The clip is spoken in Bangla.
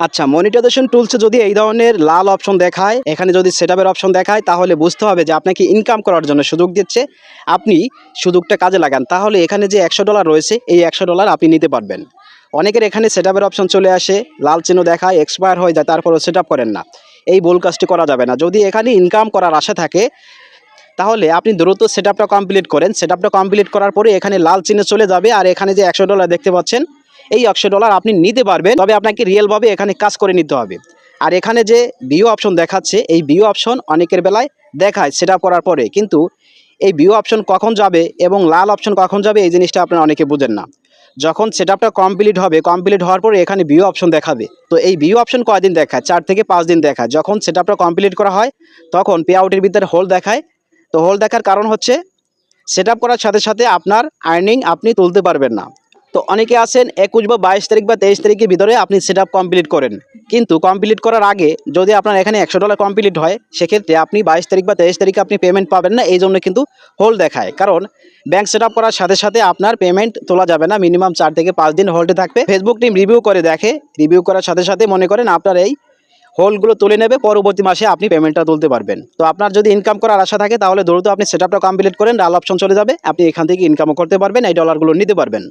আচ্ছা, মনিটাইজেশন টুলসে যদি এই ধরনের লাল অপশন দেখায়, এখানে যদি সেটআপের অপশন দেখায়, তাহলে বুঝতে হবে যে আপনাকে ইনকাম করার জন্য সুযোগ দিচ্ছে। আপনি সুযোগটা কাজে লাগান, তাহলে এখানে যে $100 রয়েছে, এই $100 আপনি নিতে পারবেন। অনেকের এখানে সেটআপের অপশন চলে আসে, লাল চিহ্ন দেখায়, এক্সপায়ার হয়ে যায়, তারপরও সেটআপ করেন না। এই ভুল কাজটি করা যাবে না। যদি এখানে ইনকাম করার আশা থাকে, তাহলে আপনি দ্রুত সেটআপটা কমপ্লিট করেন। সেটআপটা কমপ্লিট করার পরে এখানে লাল চিহ্ন চলে যাবে, আর এখানে যে $100 দেখতে পাচ্ছেন, এই $100 আপনি নিতে পারবেন। তবে আপনাকে রিয়েলভাবে এখানে কাজ করে নিতে হবে। আর এখানে যে ভিউ অপশন দেখাচ্ছে, এই ভিউ অপশন অনেকের বেলায় দেখায় সেটআপ করার পরে, কিন্তু এই ভিউ অপশন কখন যাবে এবং লাল অপশন কখন যাবে, এই জিনিসটা আপনারা অনেকে বুঝেন না। যখন সেটআপটা কমপ্লিট হবে, কমপ্লিট হওয়ার পরে এখানে ভিউ অপশন দেখাবে। তো এই ভিউ অপশন কয়দিন দেখায়? 4 থেকে 5 দিন দেখায়। যখন সেটআপটা কমপ্লিট করা হয়, তখন পে আউটের ভিতরে হোল দেখায়। তো হোল দেখার কারণ হচ্ছে সেটআপ করার সাথে সাথে আপনার আর্নিং আপনি তুলতে পারবেন না। তো অনেকে আছেন 21 বা 22 তারিখ বা 23 তারিখের ভিতরে আপনি সেটআপ কমপ্লিট করেন, কিন্তু কমপ্লিট করার আগে যদি আপনার এখানে $100 কমপ্লিট হয়, সেক্ষেত্রে আপনি 22 তারিখ বা 23 তারিখে আপনি পেমেন্ট পাবেন না। এই জন্য কিন্তু হোল্ড দেখায়, কারণ ব্যাংক সেটআপ করার সাথে সাথে আপনার পেমেন্ট তোলা যাবে না। মিনিমাম 4 থেকে 5 দিন হোল্ডে থাকবে। ফেসবুক টিম রিভিউ করে দেখে, রিভিউ করার সাথে সাথে মনে করেন আপনার এই হোলগুলো তুলে নেবে, পরবর্তী মাসে আপনি পেমেন্টটা তুলতে পারবেন। তো আপনার যদি ইনকাম করার আশা থাকে, তাহলে দ্রুত আপনি সেটআপটা কমপ্লিট করেন, লাল অপশন চলে যাবে, আপনি এখান থেকে ইনকামও করতে পারবেন, এই ডলারগুলো নিতে পারবেন।